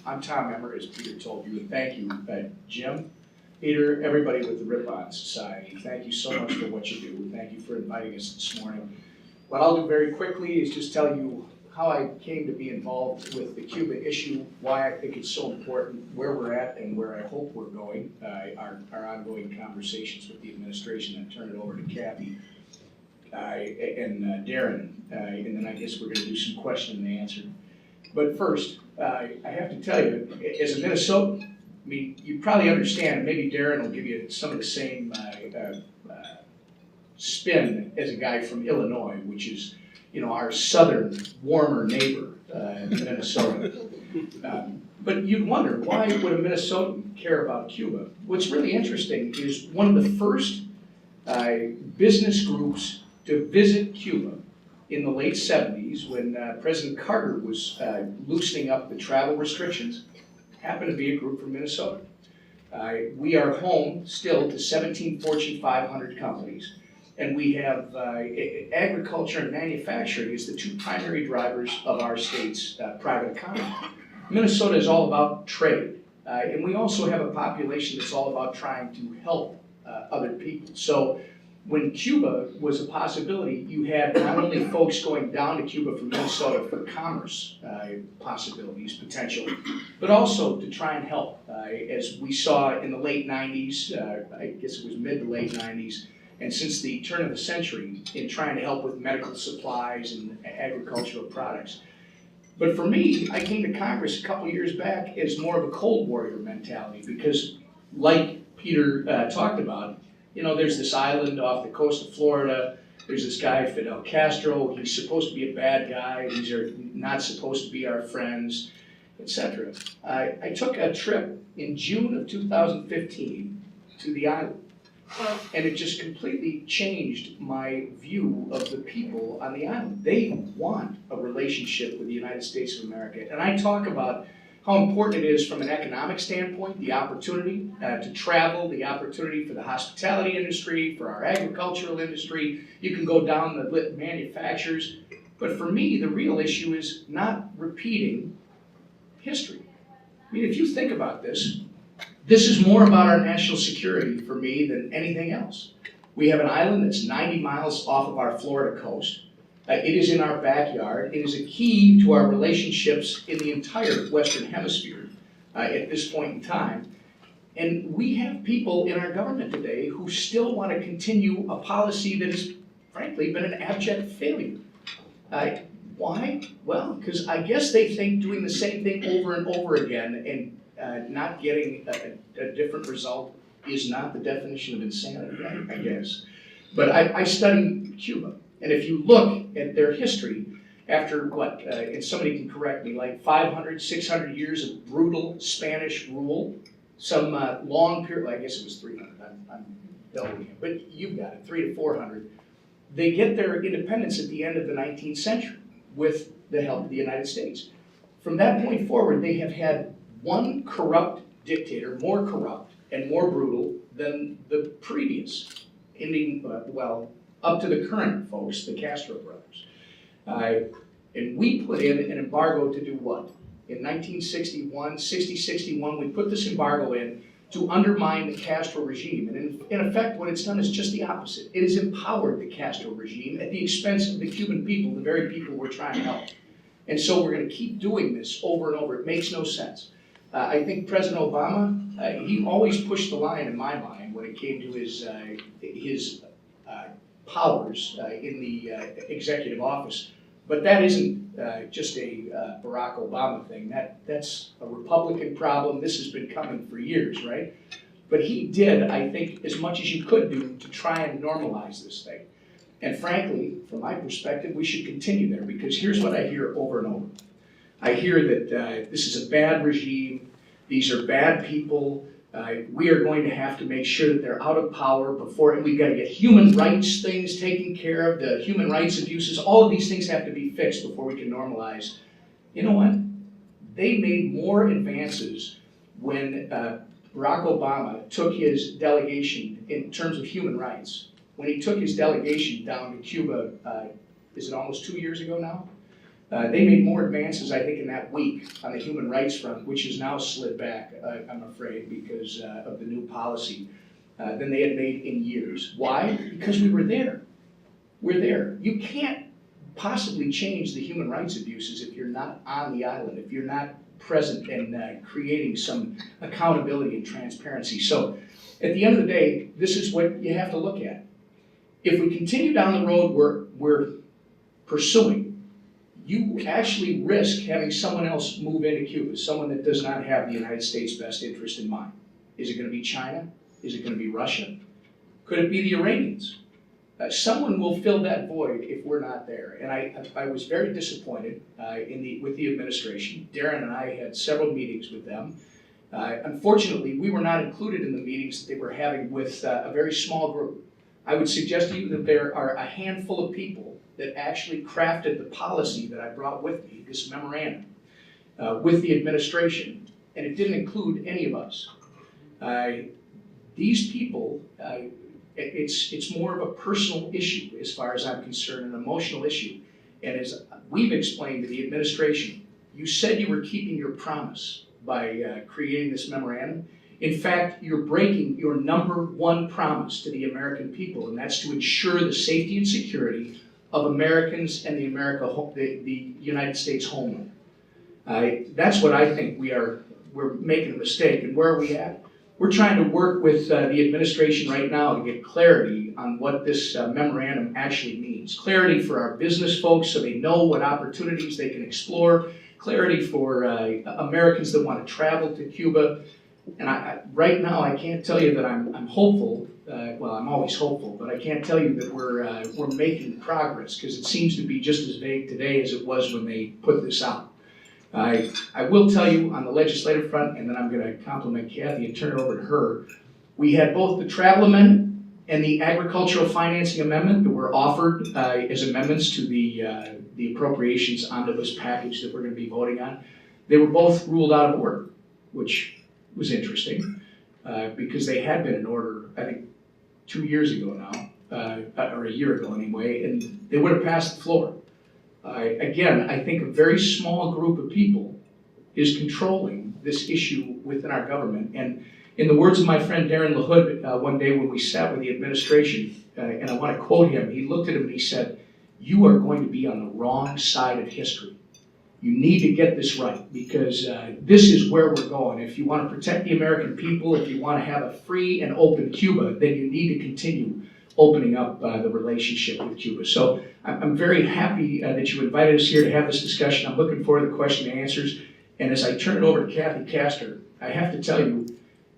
I'm Tom Emmer, as Peter told you, and thank you, Jim, Peter, everybody with the Ripon Society. Thank you so much for what you do. Thank you for inviting us this morning. What I'll do very quickly is just tell you how I came to be involved with the Cuba issue, why I think it's so important, where we're at, and where I hope we're going, our ongoing conversations with the administration, and turn it over to Kathy and Darin, and then I guess we're going to do some question and answer. But first, I have to tell you, as a Minnesotan, I mean, you probably understand, maybe Darin will give you some of the same spin as a guy from Illinois, which is, you know, our southern, warmer neighbor in Minnesota. But you'd wonder, why would a Minnesotan care about Cuba? What's really interesting is one of the first business groups to visit Cuba in the late 70s, when President Carter was loosening up the travel restrictions, happened to be a group from Minnesota. We are home still to 17 Fortune 500 companies, and we have agriculture and manufacturing is the two primary drivers of our state's private economy. Minnesota is all about trade, and we also have a population that's all about trying to help other people. So when Cuba was a possibility, you had not only folks going down to Cuba from Minnesota for commerce possibilities, potential, but also to try and help. As we saw in the late 90s, I guess it was mid to late 90s, and since the turn of the century, in trying to help with medical supplies and agricultural products. But for me, I came to Congress a couple years back as more of a Cold Warrior mentality, because like Peter talked about, you know, there's this island off the coast of Florida. There's this guy, Fidel Castro. He's supposed to be a bad guy. These are not supposed to be our friends, etc. I took a trip in June of 2015 to the island, and it just completely changed my view of the people on the island. They want a relationship with the United States of America, and I talk about how important it is from an economic standpoint, the opportunity to travel, the opportunity for the hospitality industry, for our agricultural industry. You can go down the manufacturers. But for me, the real issue is not repeating history. I mean, if you think about this, this is more about our national security for me than anything else. We have an island that's 90 miles off of our Florida coast. It is in our backyard. It is a key to our relationships in the entire Western Hemisphere at this point in time. And we have people in our government today who still want to continue a policy that has, frankly, been an abject failure. Why? Well, because I guess they think doing the same thing over and over again and not getting a different result is not the definition of insanity, I guess. But I study Cuba. And if you look at their history, after what, and somebody can correct me, like 500, 600 years of brutal Spanish rule, some long period, well, I guess it was 300, I'm doubling it, but you've got it, 300 to 400. They get their independence at the end of the 19th century with the help of the United States. From that point forward, they have had one corrupt dictator, more corrupt and more brutal than the previous, ending, up to the current folks, the Castor brothers. And we put in an embargo to do what? In 1961, 60-61, we put this embargo in to undermine the Castro regime. And in effect, what it's done is just the opposite. It has empowered the Castro regime at the expense of the Cuban people, the very people we're trying to help. And so we're going to keep doing this over and over. It makes no sense. I think President Obama, he always pushed the line in my mind when it came to his powers in the executive office. But that isn't just a Barack Obama thing. That's a Republican problem. This has been coming for years, right? But he did, I think, as much as you could do to try and normalize this thing. And frankly, from my perspective, we should continue there, because here's what I hear over and over. I hear that this is a bad regime. These are bad people. We are going to have to make sure that they're out of power before, and we've got to get human rights things taken care of, the human rights abuses, all of these things have to be fixed before we can normalize. You know what? They made more advances when Barack Obama took his delegation in terms of human rights. When he took his delegation down to Cuba, is it almost 2 years ago now? They made more advances, I think, in that week on the human rights front, which has now slid back, I'm afraid, because of the new policy, than they had made in years. Why? Because we were there. We're there. You can't possibly change the human rights abuses if you're not on the island, if you're not present and creating some accountability and transparency. So at the end of the day, this is what you have to look at. If we continue down the road we're pursuing, you actually risk having someone else move into Cuba, someone that does not have the United States' best interest in mind. Is it going to be China? Is it going to be Russia? Could it be the Iranians? Someone will fill that void if we're not there. And I was very disappointed with the administration. Darin and I had several meetings with them. Unfortunately, we were not included in the meetings that they were having with a very small group. I would suggest to you that there are a handful of people that actually crafted the policy that I brought with me, this memorandum, with the administration, and it didn't include any of us. These people, it's more of a personal issue as far as I'm concerned, an emotional issue. And as we've explained to the administration, you said you were keeping your promise by creating this memorandum. In fact, you're breaking your #1 promise to the American people, and that's to ensure the safety and security of Americans and the United States homeland. That's what I think we're making a mistake. And where are we at? We're trying to work with the administration right now to get clarity on what this memorandum actually means. Clarity for our business folks so they know what opportunities they can explore. Clarity for Americans that want to travel to Cuba. And right now I can't tell you that I'm hopeful. Well, I'm always hopeful, but I can't tell you that we're making progress, because it seems to be just as vague today as it was when they put this out. I will tell you on the legislative front, and then I'm going to compliment Kathy and turn it over to her. We had both the travel amendment and the agricultural financing amendment that were offered as amendments to the appropriations omnibus package that we're going to be voting on. They were both ruled out of order, which was interesting because they had been in order, I think, 2 years ago now, or a year ago anyway, and they would have passed the floor. Again, I think a very small group of people is controlling this issue within our government. And in the words of my friend Darin LaHood, one day when we sat with the administration, and I want to quote him, he looked at him and he said, "You are going to be on the wrong side of history. You need to get this right, because this is where we're going. If you want to protect the American people, if you want to have a free and open Cuba, then you need to continue opening up the relationship with Cuba." So I'm very happy that you invited us here to have this discussion. I'm looking forward to the question and answers. And as I turn it over to Kathy Castor, I have to tell you,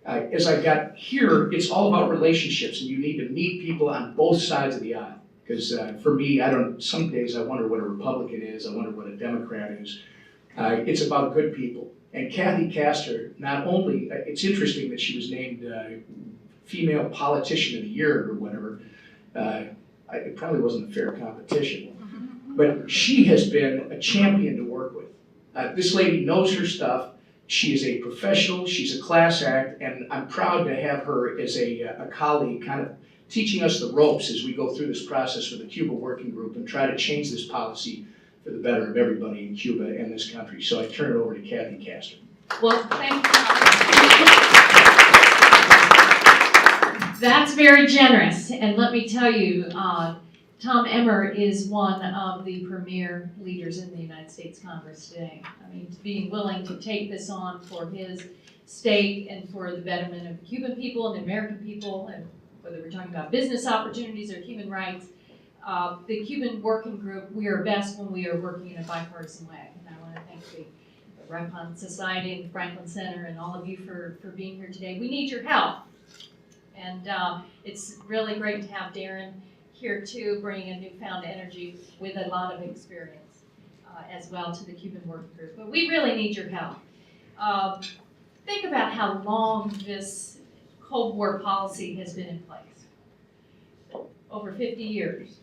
as I got here, it's all about relationships, and you need to meet people on both sides of the aisle. Because for me, some days I wonder what a Republican is, I wonder what a Democrat is. It's about good people. And Kathy Castor, not only, it's interesting that she was named Female Politician of the Year or whatever. It probably wasn't a fair competition. But she has been a champion to work with. This lady knows her stuff. She is a professional, she's a class act, and I'm proud to have her as a colleague, kind of teaching us the ropes as we go through this process with the Cuba Working Group and try to change this policy for the better of everybody in Cuba and this country. So I turn it over to Kathy Castor. Well, thank you. That's very generous. And let me tell you, Tom Emmer is one of the premier leaders in the United States Congress today. I mean, being willing to take this on for his state and for the betterment of the Cuban people and the American people, and whether we're talking about business opportunities or human rights. The Cuban Working Group, we are best when we are working in a bipartisan way. And I want to thank the Ripon Society and the Franklin Center and all of you for being here today. We need your help. And it's really great to have Darin here too, bringing a newfound energy with a lot of experience as well to the Cuban Working Group. But we really need your help. Think about how long this Cold War policy has been in place. Over 50 years,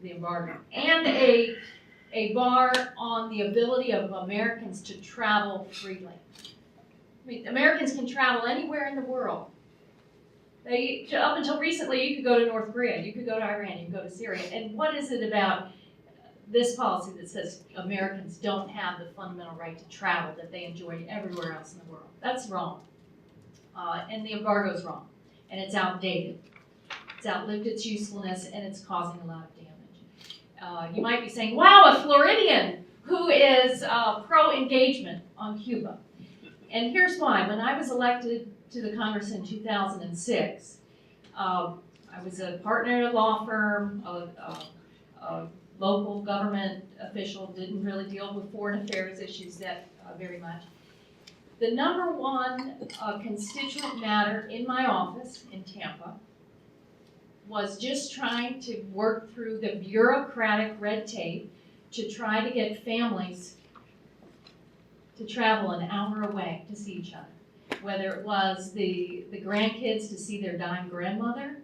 the embargo. And a bar on the ability of Americans to travel freely. I mean, Americans can travel anywhere in the world. Up until recently, you could go to North Korea, you could go to Iran, you could go to Syria. And what is it about this policy that says Americans don't have the fundamental right to travel that they enjoy everywhere else in the world. That's wrong. And the embargo is wrong. And it's outdated. It's outlived its usefulness, and it's causing a lot of damage. You might be saying, wow, a Floridian who is pro-engagement on Cuba. And here's why. When I was elected to the Congress in 2006, I was a partner at a law firm, a local government official, didn't really deal with foreign affairs issues that very much. The number one constituent matter in my office in Tampa was just trying to work through the bureaucratic red tape to try to get families to travel an hour away to see each other. Whether it was the grandkids to see their dying grandmother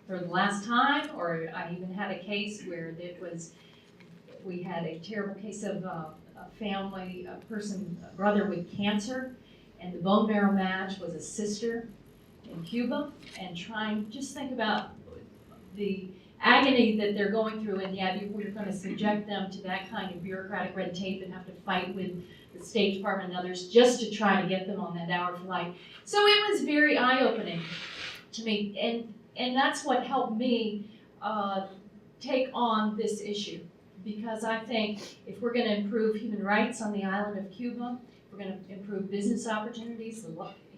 for the last time, or I even had a case where we had a terrible case of a family, a brother with cancer, and the bone marrow match was a sister in Cuba, and just think about the agony that they're going through, and yet we're going to subject them to that kind of bureaucratic red tape and have to fight with the State Department and others just to try to get them on that hour flight. So it was very eye-opening to me, and that's what helped me take on this issue, because I think if we're going to improve human rights on the island of Cuba, if we're going to improve business opportunities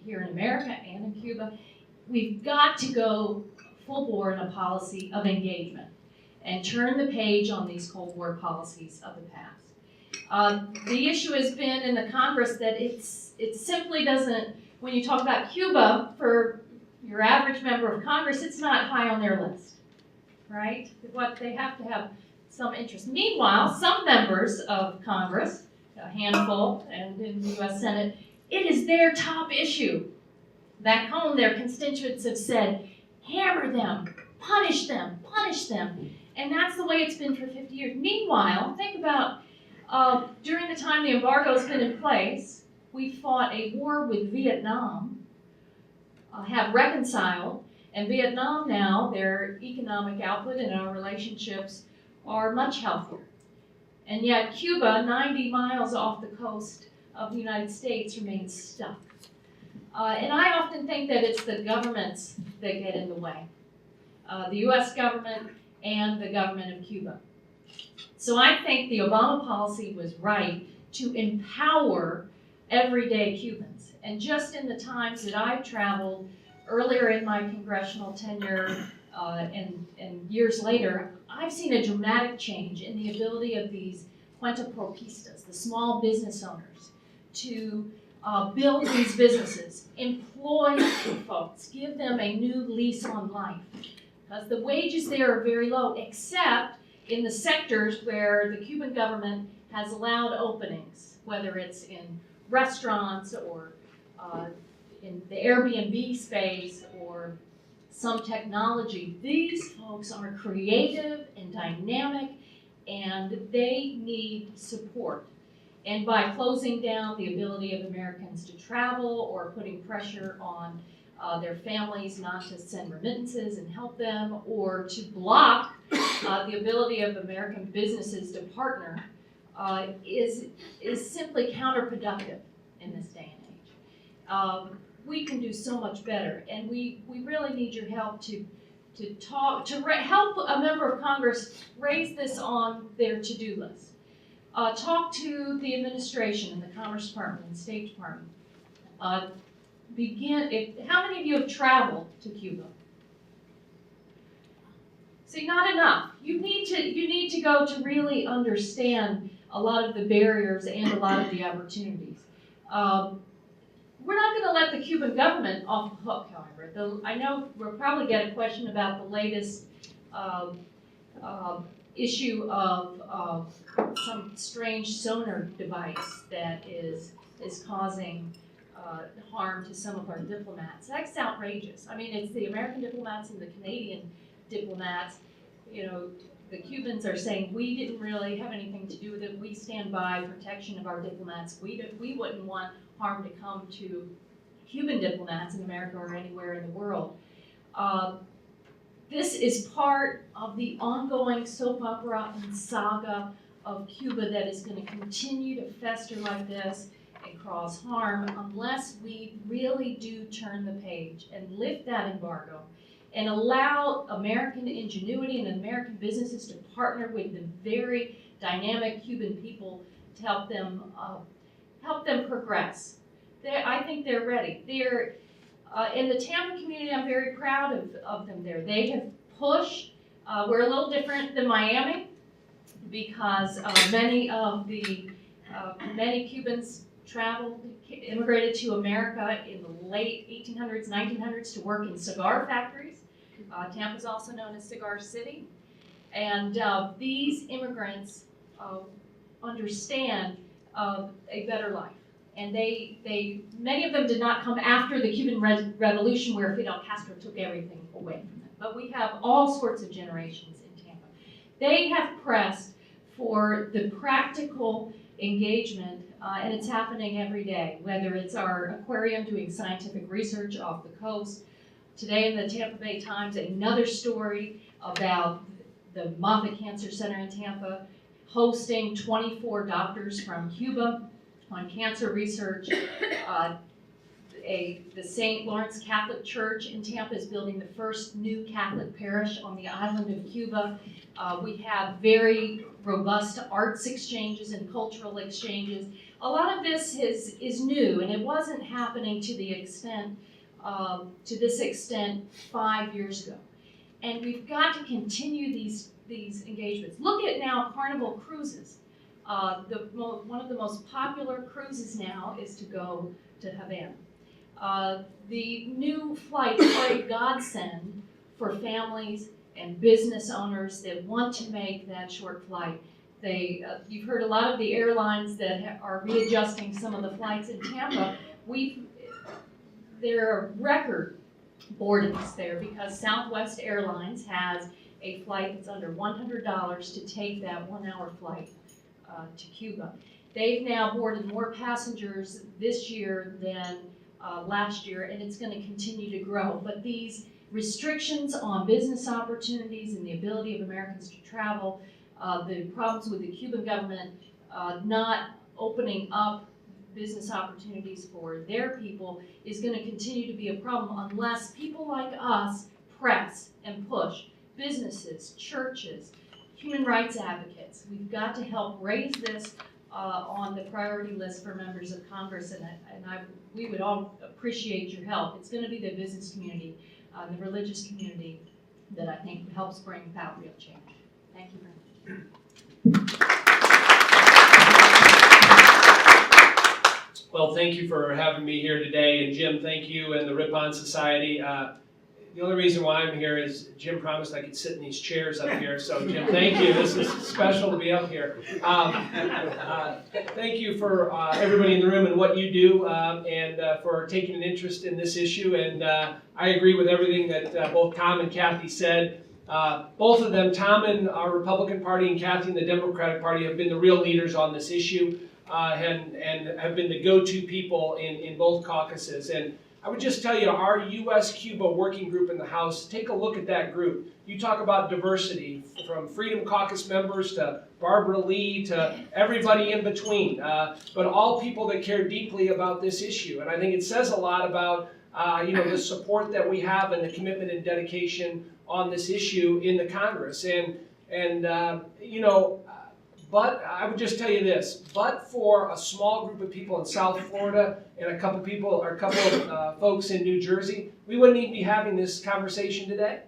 here in America and in Cuba, we've got to go full bore in a policy of engagement and turn the page on these Cold War policies of the past. The issue has been in the Congress that it simply doesn't, when you talk about Cuba, for your average member of Congress, it's not high on their list, right? What they have to have some interest. Meanwhile, some members of Congress, a handful, and in the U.S. Senate, it is their top issue. Back home, their constituents have said, hammer them, punish them, punish them. And that's the way it's been for 50 years. Meanwhile, think about during the time the embargo's been in place, we fought a war with Vietnam, have reconciled, and Vietnam now, their economic output and our relationships are much healthier. And yet Cuba, 90 miles off the coast of the United States, remains stuck. And I often think that it's the governments that get in the way, the U.S. government and the government of Cuba. So I think the Obama policy was right to empower everyday Cubans. And just in the times that I've traveled earlier in my congressional tenure and years later, I've seen a dramatic change in the ability of these cuentapropistas, the small business owners, to build these businesses, employ folks, give them a new lease on life. Because the wages there are very low, except in the sectors where the Cuban government has allowed openings, whether it's in restaurants or in the Airbnb space or some technology. These folks are creative and dynamic, and they need support. And by closing down the ability of Americans to travel or putting pressure on their families not to send remittances and help them, or to block the ability of American businesses to partner, is simply counterproductive in this day and age. We can do so much better, and we really need your help to help a member of Congress raise this on their to-do list. Talk to the administration and the Commerce Department and the State Department. How many of you have traveled to Cuba? See, not enough. You need to go to really understand a lot of the barriers and a lot of the opportunities. We're not going to let the Cuban government off the hook, however. I know we'll probably get a question about the latest issue of some strange sonar device that is causing harm to some of our diplomats. That's outrageous. I mean, it's the American diplomats and the Canadian diplomats. You know, the Cubans are saying, we didn't really have anything to do with it. We stand by protection of our diplomats. We wouldn't want harm to come to Cuban diplomats in America or anywhere in the world. This is part of the ongoing soap opera and saga of Cuba that is going to continue to fester like this and cause harm unless we really do turn the page and lift that embargo and allow American ingenuity and American businesses to partner with the very dynamic Cuban people to help them progress. I think they're ready. They're in the Tampa community. I'm very proud of them there. They have pushed. We're a little different than Miami because many Cubans immigrated to America in the late 1800s, 1900s to work in cigar factories. Tampa is also known as Cigar City. And these immigrants understand a better life. And many of them did not come after the Cuban Revolution where Fidel Castro took everything away from them. But we have all sorts of generations in Tampa. They have pressed for the practical engagement, and it's happening every day, whether it's our aquarium doing scientific research off the coast. Today in the Tampa Bay Times, another story about the Moffitt Cancer Center in Tampa hosting 24 doctors from Cuba on cancer research. The St. Lawrence Catholic Church in Tampa is building the first new Catholic parish on the island of Cuba. We have very robust arts exchanges and cultural exchanges. A lot of this is new, and it wasn't happening to this extent 5 years ago. And we've got to continue these engagements. Look at now Carnival Cruises. One of the most popular cruises now is to go to Havana. The new flights are a godsend for families and business owners that want to make that short flight. You've heard a lot of the airlines that are readjusting some of the flights in Tampa. There are record boardings there because Southwest Airlines has a flight that's under $100 to take that 1 hour flight to Cuba. They've now boarded more passengers this year than last year, and it's going to continue to grow. But these restrictions on business opportunities and the ability of Americans to travel, the problems with the Cuban government not opening up business opportunities for their people is going to continue to be a problem unless people like us press and push. Businesses, churches, human rights advocates. We've got to help raise this on the priority list for members of Congress, and we would all appreciate your help. It's going to be the business community, the religious community that I think helps bring about real change. Thank you very much. Well, thank you for having me here today, and Jim, thank you, and the Ripon Society. The only reason why I'm here is Jim promised I could sit in these chairs up here, so Jim, thank you. This is special to be up here. Thank you for everybody in the room and what you do, and for taking an interest in this issue. And I agree with everything that both Tom and Kathy said. Both of them, Tom and our Republican Party and Kathy and the Democratic Party, have been the real leaders on this issue, and have been the go-to people in both caucuses. And I would just tell you, our U.S. Cuba Working Group in the House, take a look at that group. You talk about diversity, from Freedom Caucus members to Barbara Lee to everybody in between, but all people that care deeply about this issue. And I think it says a lot about the support that we have and the commitment and dedication on this issue in the Congress. But I would just tell you this, but for a small group of people in South Florida and a couple of folks in New Jersey, we wouldn't even be having this conversation today,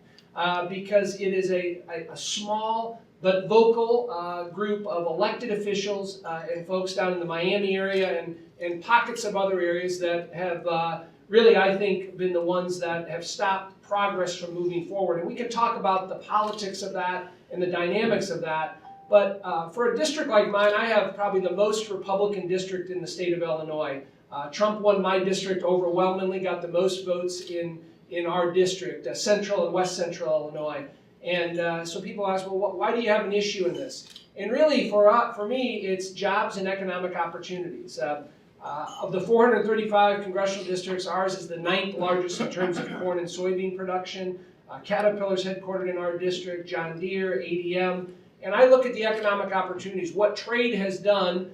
because it is a small but vocal group of elected officials and folks down in the Miami area and pockets of other areas that have really, I think, been the ones that have stopped progress from moving forward. And we can talk about the politics of that and the dynamics of that. But for a district like mine, I have probably the most Republican district in the state of Illinois. Trump won my district overwhelmingly, got the most votes in our district, Central and West Central Illinois. And so people ask, well, why do you have an issue in this? And really, for me, it's jobs and economic opportunities. Of the 435 congressional districts, ours is the 9th largest in terms of corn and soybean production. Caterpillar's headquartered in our district, John Deere, ADM. And I look at the economic opportunities, what trade has done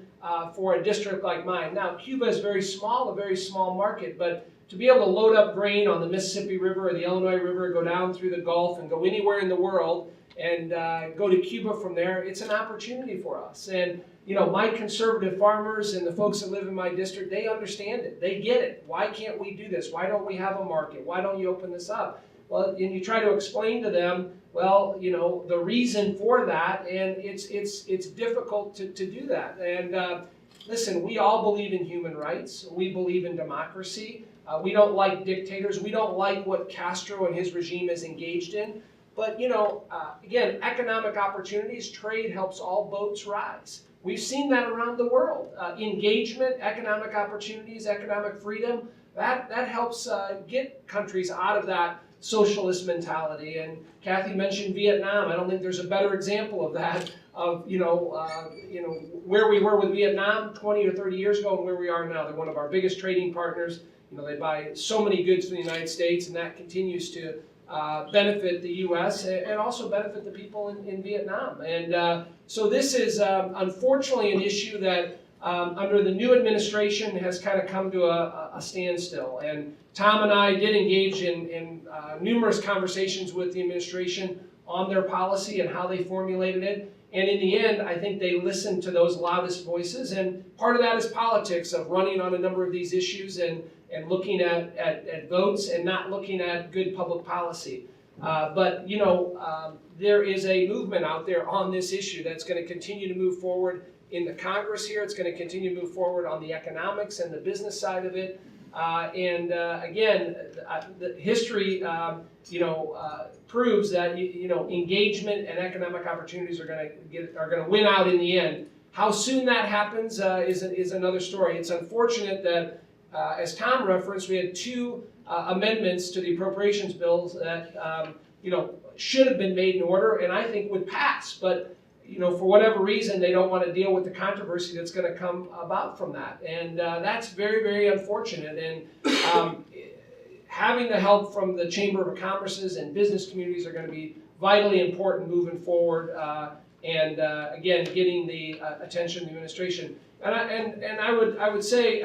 for a district like mine. Now, Cuba is very small, a very small market, but to be able to load up grain on the Mississippi River or the Illinois River, go down through the Gulf and go anywhere in the world and go to Cuba from there, it's an opportunity for us. And you know, my conservative farmers and the folks that live in my district, they understand it. They get it. Why can't we do this? Why don't we have a market? Why don't you open this up? Well, and you try to explain to them, well, you know, the reason for that, and it's difficult to do that. And listen, we all believe in human rights. We believe in democracy. We don't like dictators. We don't like what Castro and his regime is engaged in. But, you know, again, economic opportunities, trade helps all boats rise. We've seen that around the world. Engagement, economic opportunities, economic freedom, that helps get countries out of that socialist mentality. And Kathy mentioned Vietnam. I don't think there's a better example of that, of where we were with Vietnam 20 or 30 years ago and where we are now. They're one of our biggest trading partners. You know, they buy so many goods from the United States, and that continues to benefit the U.S. and also benefit the people in Vietnam. And so this is unfortunately an issue that under the new administration has kind of come to a standstill. And Tom and I did engage in numerous conversations with the administration on their policy and how they formulated it. And in the end, I think they listened to those loudest voices. And part of that is politics of running on a number of these issues and looking at votes and not looking at good public policy. But, you know, there is a movement out there on this issue that's going to continue to move forward in the Congress here. It's going to continue to move forward on the economics and the business side of it. Again, the history, proves that engagement and economic opportunities are going to win out in the end. How soon that happens is another story. It's unfortunate that, as Tom referenced, we had two amendments to the appropriations bills that should have been made in order, and I think would pass. But for whatever reason, they don't want to deal with the controversy that's going to come about from that. And that's very, very unfortunate. And having the help from the Chamber of Commerce's and business communities are going to be vitally important moving forward. Again, getting the attention of the administration. And I would say,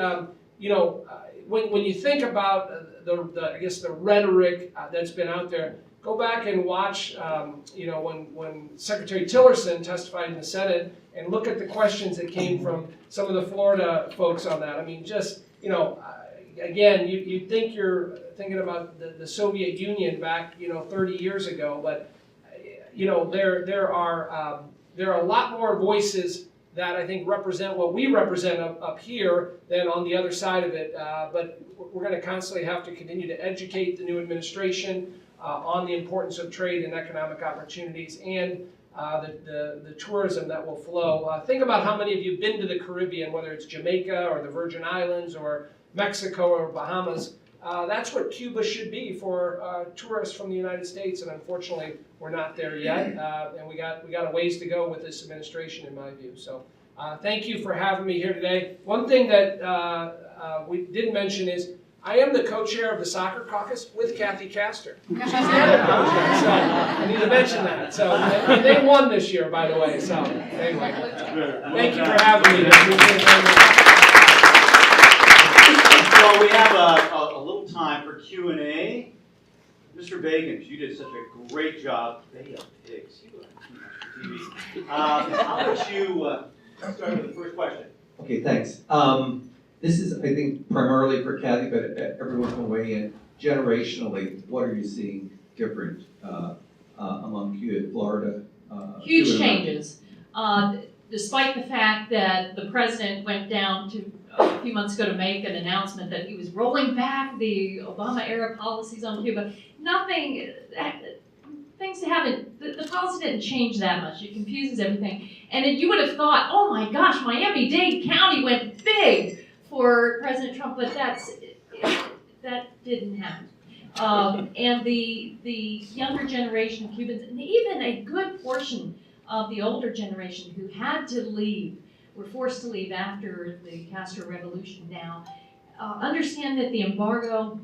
when you think about the rhetoric that's been out there, go back and watch, when Secretary Tillerson testified in the Senate, and look at the questions that came from some of the Florida folks on that. I mean, just, again, you think you're thinking about the Soviet Union back, 30 years ago, but, there are a lot more voices that I think represent what we represent up here than on the other side of it. But we're going to constantly have to continue to educate the new administration on the importance of trade and economic opportunities and the tourism that will flow. Think about how many of you have been to the Caribbean, whether it's Jamaica or the Virgin Islands or Mexico or Bahamas. That's what Cuba should be for tourists from the United States, and unfortunately, we're not there yet. And we got a ways to go with this administration, in my view. So, thank you for having me here today. One thing that we didn't mention is I am the co-chair of the soccer caucus with Kathy Castor. She's the other co-chair, so I need to mention that. So they won this year, by the way. So anyway, thank you for having me. Well, we have a little time for Q&A. Mr. Bagans, you did such a great job. They are pigs. You are too much for TV. I'll let you start with the first question. Okay, thanks. This is, I think, primarily for Kathy, but everyone can weigh in. Generationally, what are you seeing different among Cuba, Florida? Huge Cuba changes. Despite the fact that the president went down to a few months ago to make an announcement that he was rolling back the Obama-era policies on Cuba, the policy didn't change that much. It confuses everything. And you would have thought, oh my gosh, Miami-Dade County went big for President Trump, but that didn't happen. And the younger generation of Cubans, and even a good portion of the older generation who had to leave, were forced to leave after the Castor Revolution now, understand that the embargo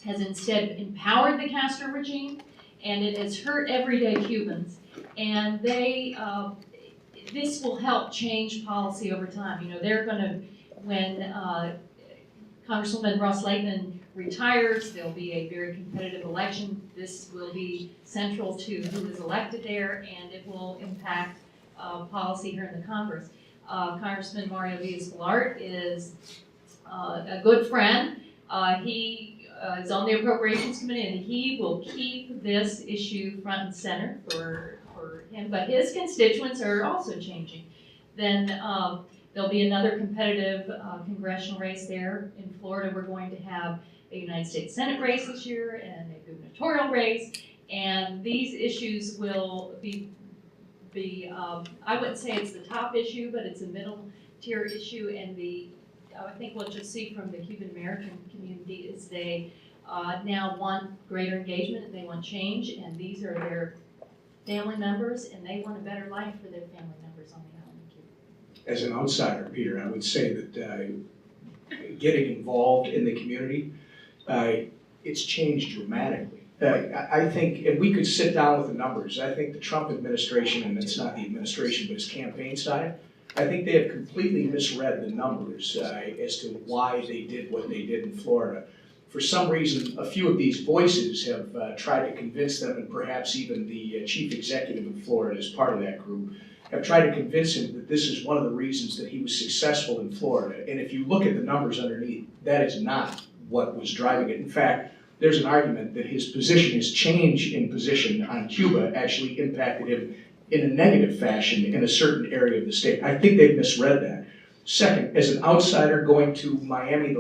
has instead empowered the Castor regime and it has hurt everyday Cubans. And this will help change policy over time. You know, they're gonna, when Congresswoman Ross Lakeman retires, there'll be a very competitive election. This will be central to who is elected there, and it will impact policy here in the Congress. Congressman Mario Diaz-Balart is a good friend. He is on the Appropriations Committee, and he will keep this issue front and center for him. But his constituents are also changing. Then there'll be another competitive congressional race there. In Florida, we're going to have a United States Senate race this year and a gubernatorial race. And these issues will be I wouldn't say it's the top issue, but it's a middle tier issue. And I think what you'll see from the Cuban American community is they now want greater engagement and they want change. And these are their family members, and they want a better life for their family members on the island of Cuba. As an outsider, Peter, I would say that getting involved in the community, it's changed dramatically. I think, and we could sit down with the numbers, I think the Trump administration, and it's not the administration, but his campaign side, I think they have completely misread the numbers as to why they did what they did in Florida. For some reason, a few of these voices have tried to convince them, and perhaps even the chief executive of Florida as part of that group, have tried to convince him that this is one of the reasons that he was successful in Florida. And if you look at the numbers underneath, that is not what was driving it. In fact, there's an argument that his position, his change in position on Cuba actually impacted him in a negative fashion in a certain area of the state. I think they've misread that. Second, as an outsider going to Miami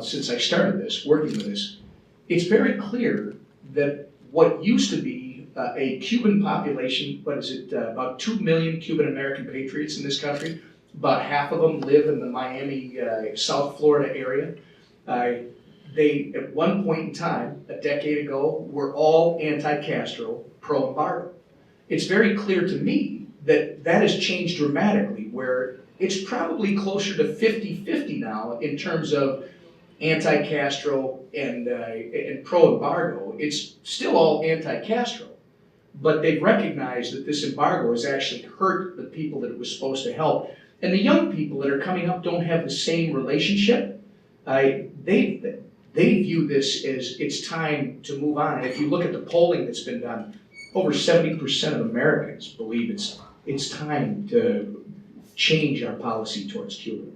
since I started this, working with this, it's very clear that what used to be a Cuban population, about 2 million Cuban American patriots in this country, about half of them live in the Miami, South Florida area. They, at one point in time, a decade ago, were all anti-Castro, pro-embargo. It's very clear to me that that has changed dramatically, where it's probably closer to 50-50 now in terms of anti-Castro and pro-embargo. It's still all anti-Castro, but they've recognized that this embargo has actually hurt the people that it was supposed to help. And the young people that are coming up don't have the same relationship. They view this as it's time to move on. And if you look at the polling that's been done, over 70% of Americans believe it's time to change our policy towards Cuba.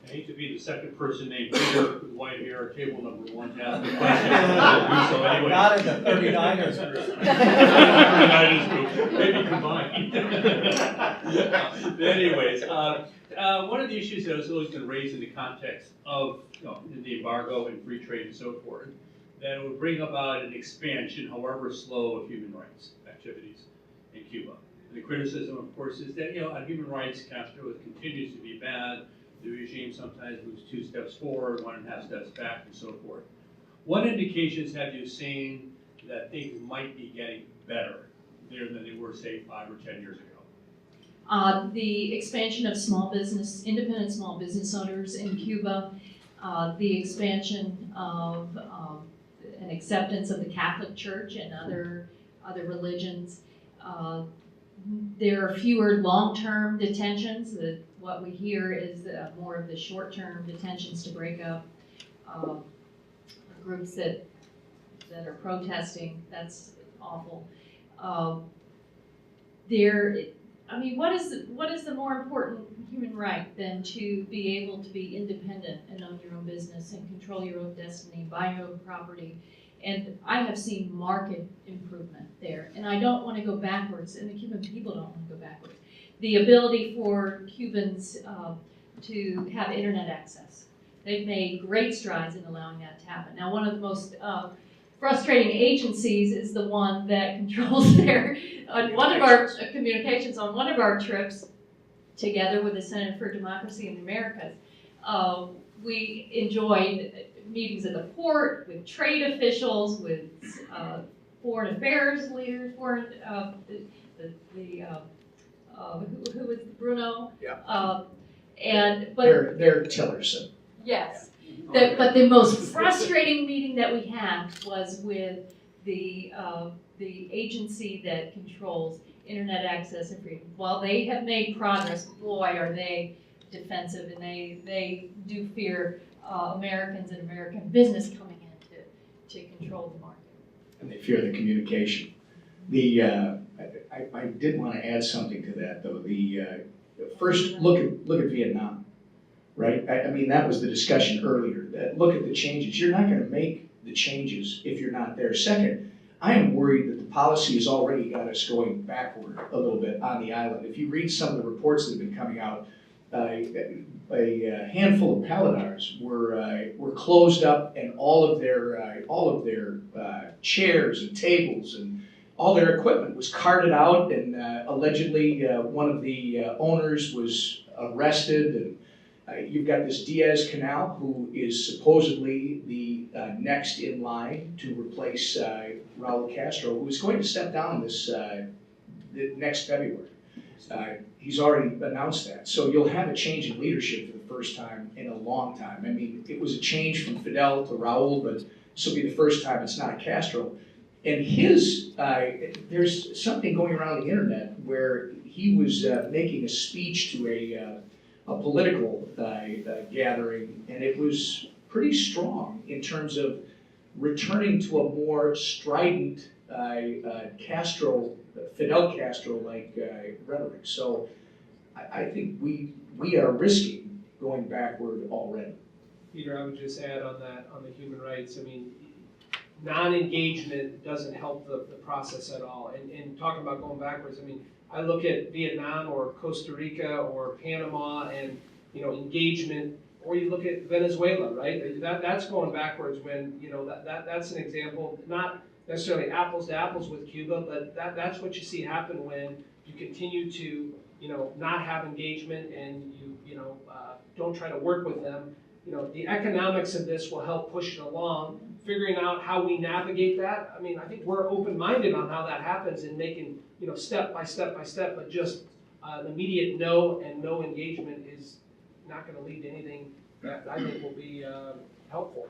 I hate to be the second person named Peter with white hair, table number one, to ask the question. So anyway. Not in the 39ers group. 39ers group, maybe combined. Anyways, one of the issues that has always been raised in the context of the embargo and free trade and so forth, that it would bring about an expansion, however slow, of human rights activities in Cuba. And the criticism, of course, is that on human rights, Castro continues to be bad. The regime sometimes moves 2 steps forward, 1.5 steps back, and so forth. What indications have you seen that things might be getting better there than they were, say, 5 or 10 years ago? The expansion of small business, independent small business owners in Cuba, the expansion of an acceptance of the Catholic Church and other religions. There are fewer long-term detentions. What we hear is more of the short-term detentions to break up groups that are protesting. That's awful. What is the more important human right than to be able to be independent and own your own business and control your own destiny, buy your own property? And I have seen marked improvement there. And I don't want to go backwards, and the Cuban people don't want to go backwards. The ability for Cubans to have internet access. They've made great strides in allowing that to happen. Now, one of the most frustrating agencies is the one that controls on one of our communications on one of our trips, together with the Center for Democracy in the Americas. We enjoyed meetings at the port with trade officials, with foreign affairs leaders, who was Bruno? Yeah. They're Tillerson. Yes. But the most frustrating meeting that we had was with the agency that controls internet access and freedom, while they have made progress, boy, are they defensive, and they do fear Americans and American business coming in to control the market. And they fear the communication. I did want to add something to that, though. First, look at Vietnam, right? I mean, that was the discussion earlier. Look at the changes. You're not going to make the changes if you're not there. Second, I am worried that the policy has already got us going backward a little bit on the island. If you read some of the reports that have been coming out, a handful of paladars were closed up, and all of their chairs and tables and all their equipment was carted out, and allegedly one of the owners was arrested. And you've got this Diaz-Canal, who is supposedly the next in line to replace Raul Castro, who is going to step down this next February. He's already announced that. So you'll have a change in leadership for the first time in a long time. I mean, it was a change from Fidel to Raul, but this will be the first time it's not Castro. And there's something going around the internet where he was making a speech to a political gathering, and it was pretty strong in terms of returning to a more strident Fidel Castro-like rhetoric. So I think we are risking going backward already. Peter, I would just add on that, on the human rights, I mean, non-engagement doesn't help the process at all. And talking about going backwards, I mean, I look at Vietnam or Costa Rica or Panama and, engagement, or you look at Venezuela, right? That's going backwards when, that's an example, not necessarily apples to apples with Cuba, but that's what you see happen when you continue to, not have engagement and you don't try to work with them. The economics of this will help push it along. Figuring out how we navigate that. I mean, I think we're open-minded on how that happens and making, step by step by step, but just immediate no and no engagement is not going to lead to anything that I think will be helpful.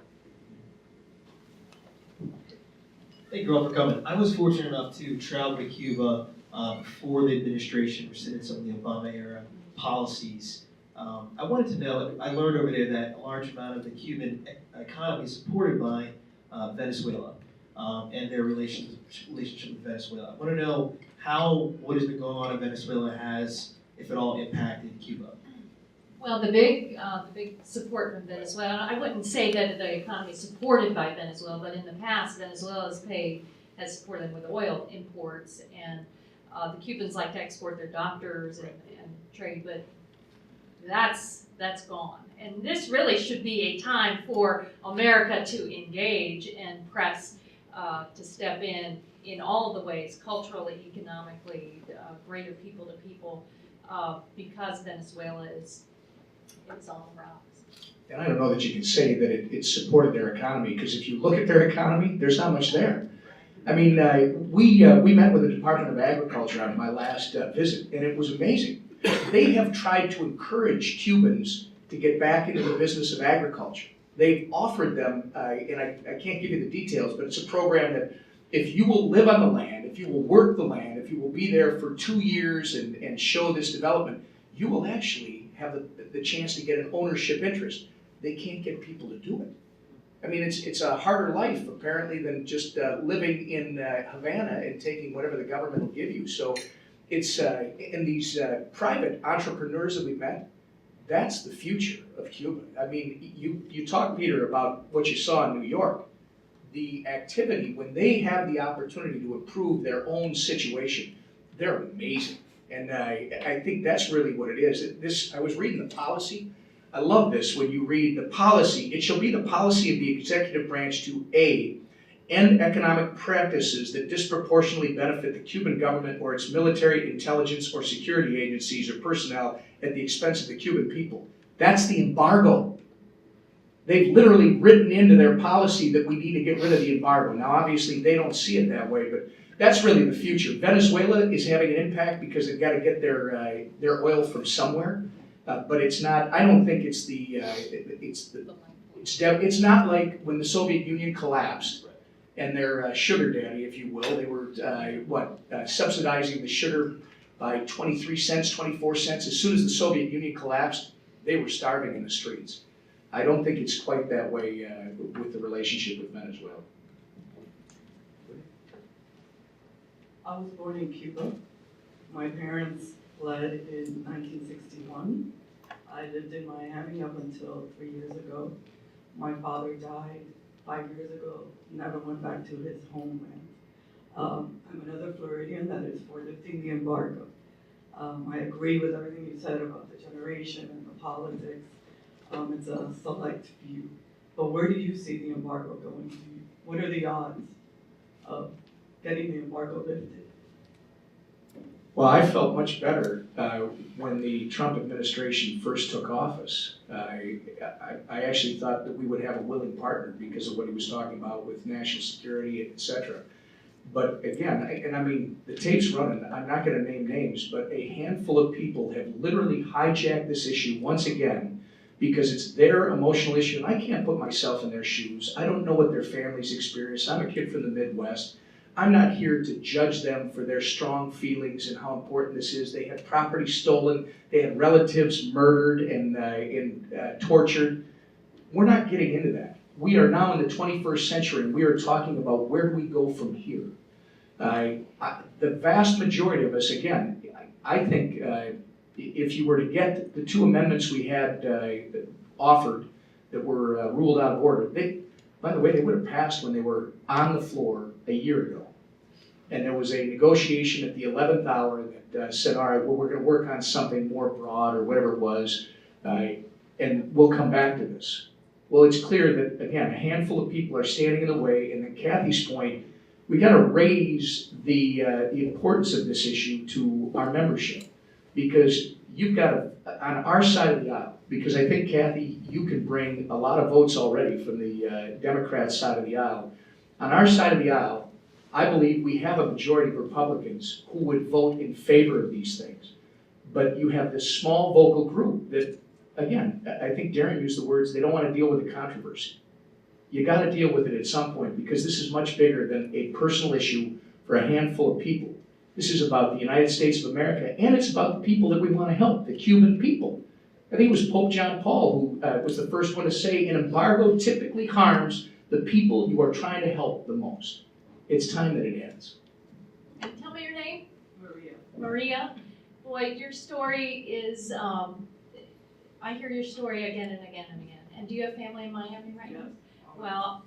Thank you all for coming. I was fortunate enough to travel to Cuba before the administration rescinded some of the Obama era policies. I wanted to know, I learned over there that a large amount of the Cuban economy is supported by Venezuela and their relationship with Venezuela. I want to know how what has been going on in Venezuela has, if at all, impacted Cuba. Well, the big support from Venezuela, I wouldn't say that the economy is supported by Venezuela, but in the past, Venezuela has supported them with oil imports, and the Cubans like to export their doctors and trade, but that's gone. And this really should be a time for America to engage and press to step in all of the ways, culturally, economically, greater people to people, because Venezuela is on the rocks. And I don't know that you can say that it supported their economy, because if you look at their economy, there's not much there. I mean, we met with the Department of Agriculture on my last visit, and it was amazing. They have tried to encourage Cubans to get back into the business of agriculture. They've offered them, and I can't give you the details, but it's a program that if you will live on the land, if you will work the land, if you will be there for 2 years and show this development, you will actually have the chance to get an ownership interest. They can't get people to do it. I mean, it's a harder life, apparently, than just living in Havana and taking whatever the government will give you. So it's, and these private entrepreneurs that we met, that's the future of Cuba. I mean, you talk, Peter, about what you saw in New York. The activity, when they have the opportunity to improve their own situation, they're amazing. And I think that's really what it is. I was reading the policy. I love this when you read the policy. It shall be the policy of the executive branch to A, end economic practices that disproportionately benefit the Cuban government or its military, intelligence, or security agencies or personnel at the expense of the Cuban people. That's the embargo. They've literally written into their policy that we need to get rid of the embargo. Now, obviously, they don't see it that way, but that's really the future. Venezuela is having an impact because they've got to get their oil from somewhere, but it's not. I don't think it's it's not like when the Soviet Union collapsed and their sugar daddy, if you will. They were, subsidizing the sugar by 23 cents, 24 cents. As soon as the Soviet Union collapsed, they were starving in the streets. I don't think it's quite that way with the relationship with Venezuela. I was born in Cuba. My parents fled in 1961. I lived in Miami up until 3 years ago. My father died 5 years ago, never went back to his homeland. I'm another Floridian that is for lifting the embargo. I agree with everything you said about the generation and the politics. It's a select view. But where do you see the embargo going? What are the odds of getting the embargo lifted? Well, I felt much better when the Trump administration first took office. I actually thought that we would have a willing partner because of what he was talking about with national security, et cetera. But again, and I mean, the tape's running, I'm not gonna name names, but a handful of people have literally hijacked this issue once again because it's their emotional issue, and I can't put myself in their shoes. I don't know what their families experienced. I'm a kid from the Midwest. I'm not here to judge them for their strong feelings and how important this is. They had property stolen, they had relatives murdered and tortured. We're not getting into that. We are now in the 21st century and we are talking about where do we go from here. The vast majority of us, again, I think if you were to get the two amendments we had offered that were ruled out of order, by the way, they would have passed when they were on the floor a year ago. And there was a negotiation at the 11th hour that said, all right, well, we're gonna work on something more broad or whatever it was, and we'll come back to this. Well, it's clear that, again, a handful of people are standing in the way, and then Kathy's point, we gotta raise the importance of this issue to our membership. Because you've got, on our side of the aisle, because I think, Kathy, you could bring a lot of votes already from the Democrat side of the aisle. On our side of the aisle, I believe we have a majority of Republicans who would vote in favor of these things. But you have this small vocal group that, again, I think Darin used the words, they don't want to deal with the controversy. You got to deal with it at some point because this is much bigger than a personal issue for a handful of people. This is about the United States of America, and it's about the people that we want to help, the Cuban people. I think it was Pope John Paul who was the first one to say, an embargo typically harms the people you are trying to help the most. It's time that it ends. And tell me your name? Maria. Maria. Boy, your story is, I hear your story again and again and again. And do you have family in Miami right now? Yes. Well,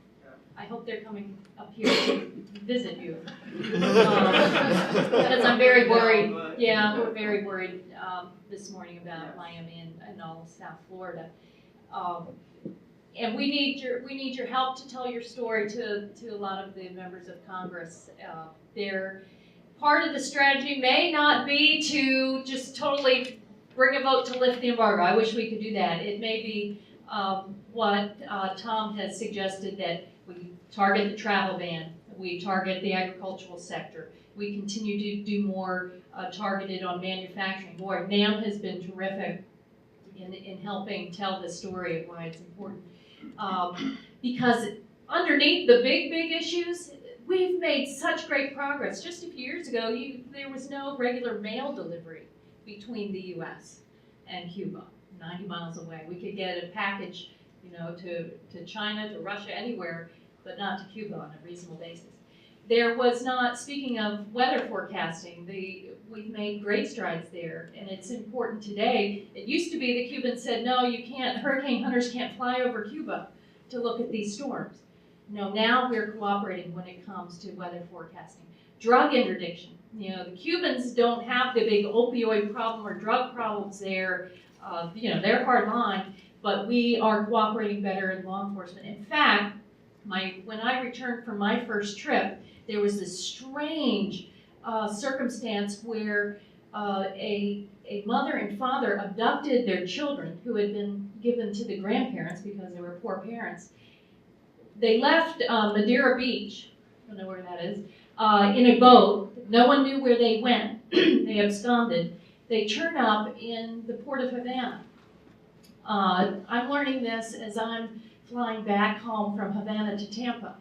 I hope they're coming up here to visit you. Because I'm very worried. Yeah, we're very worried this morning about Miami and all of South Florida. And we need your help to tell your story to a lot of the members of Congress. Part of the strategy may not be to just totally bring a vote to lift the embargo. I wish we could do that. It may be what Tom has suggested, that we target the travel ban, we target the agricultural sector, we continue to do more targeted on manufacturing. Boy, NAM has been terrific in helping tell the story of why it's important. Because underneath the big issues, we've made such great progress. Just a few years ago, there was no regular mail delivery between the U.S. and Cuba, 90 miles away. We could get a package, to China, to Russia, anywhere, but not to Cuba on a reasonable basis. There was not, speaking of weather forecasting, we've made great strides there, and it's important today. It used to be the Cubans said, no, you can't, hurricane hunters can't fly over Cuba to look at these storms. No, now we're cooperating when it comes to weather forecasting. Drug interdiction. The Cubans don't have the big opioid problem or drug problems there. They're hard line, but we are cooperating better in law enforcement. In fact, when I returned from my first trip, there was this strange circumstance where a mother and father abducted their children who had been given to the grandparents because they were poor parents. They left Madeira Beach, I don't know where that is, in a boat. No one knew where they went. They absconded. They turn up in the port of Havana. I'm learning this as I'm flying back home from Havana to Tampa.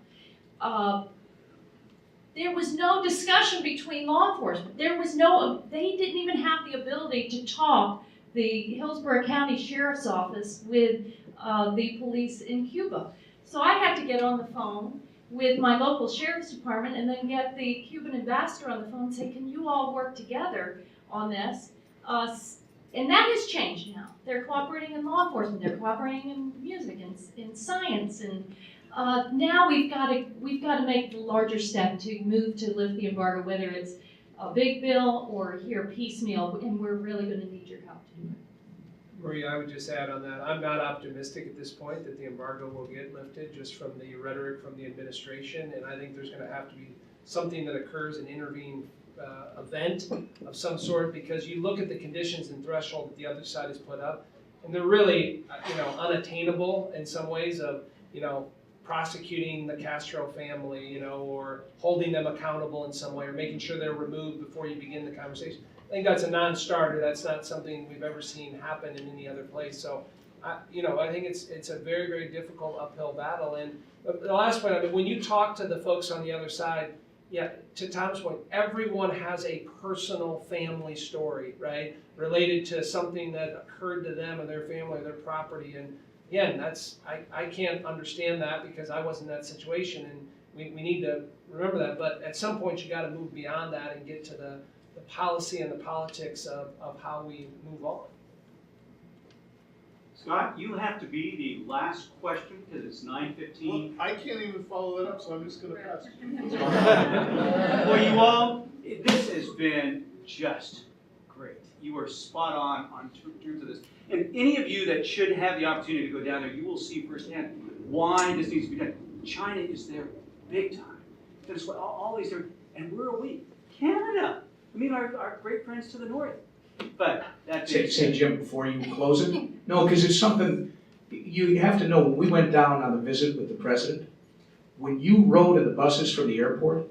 there was no discussion between law enforcement. There was no, they didn't even have the ability to talk, the Hillsborough County Sheriff's Office, with the police in Cuba. So I had to get on the phone with my local sheriff's department and then get the Cuban ambassador on the phone and say, can you all work together on this? And that has changed now. They're cooperating in law enforcement, they're cooperating in music and in science, and now we've got to make the larger step to move to lift the embargo, whether it's a big bill or here piecemeal, and we're really going to need your help to do it. Maria, I would just add on that, I'm not optimistic at this point that the embargo will get lifted just from the rhetoric from the administration, and I think there's going to have to be something that occurs, an intervening event of some sort, because you look at the conditions and threshold that the other side has put up, and they're really, unattainable in some ways of, prosecuting the Castro family, or holding them accountable in some way, or making sure they're removed before you begin the conversation. I think that's a non-starter. That's not something we've ever seen happen in any other place. So, I think it's a very, very difficult uphill battle. And the last point, when you talk to the folks on the other side, yeah, to Tom's point, everyone has a personal family story, right, related to something that occurred to them or their family or their property. And again, I can't understand that because I wasn't in that situation, and we need to remember that. But at some point, you got to move beyond that and get to the policy and the politics of how we move on. Scott, you have to be the last question because it's 9:15. Well, I can't even follow that up, so I'm just gonna pass. Well, you all, this has been just great. You are spot on terms of this. And any of you that should have the opportunity to go down there, you will see firsthand why this needs to be done. China is there big time. That's what all these are. And where are we? Canada. I mean, our great friends to the north. But that's Say, Jim, before you close it, no, because it's something, you have to know, when we went down on the visit with the president, when you rode in the buses from the airport,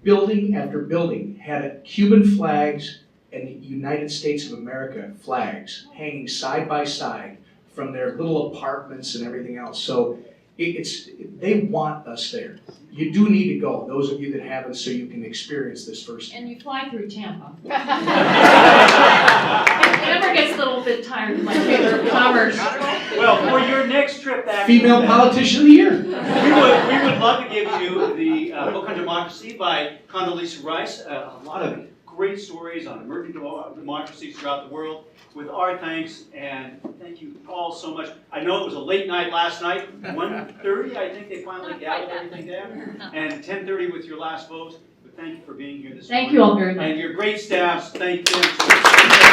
building after building had Cuban flags and the United States of America flags hanging side by side from their little apartments and everything else. So they want us there. You do need to go, those of you that haven't, so you can experience this firsthand. And you fly through Tampa. Emmer gets a little bit tired of my favorite commerce. well, for your next trip back. Female politician of the year. We would love to give you the book on democracy by Condoleezza Rice. A lot of great stories on emerging democracies throughout the world. With our thanks, and thank you all so much. I know it was a late night last night, 1:30, I think they finally gaveled everything down, and 10:30 with your last votes. But thank you for being here this morning. Thank you all very much. And your great staffs, thank you.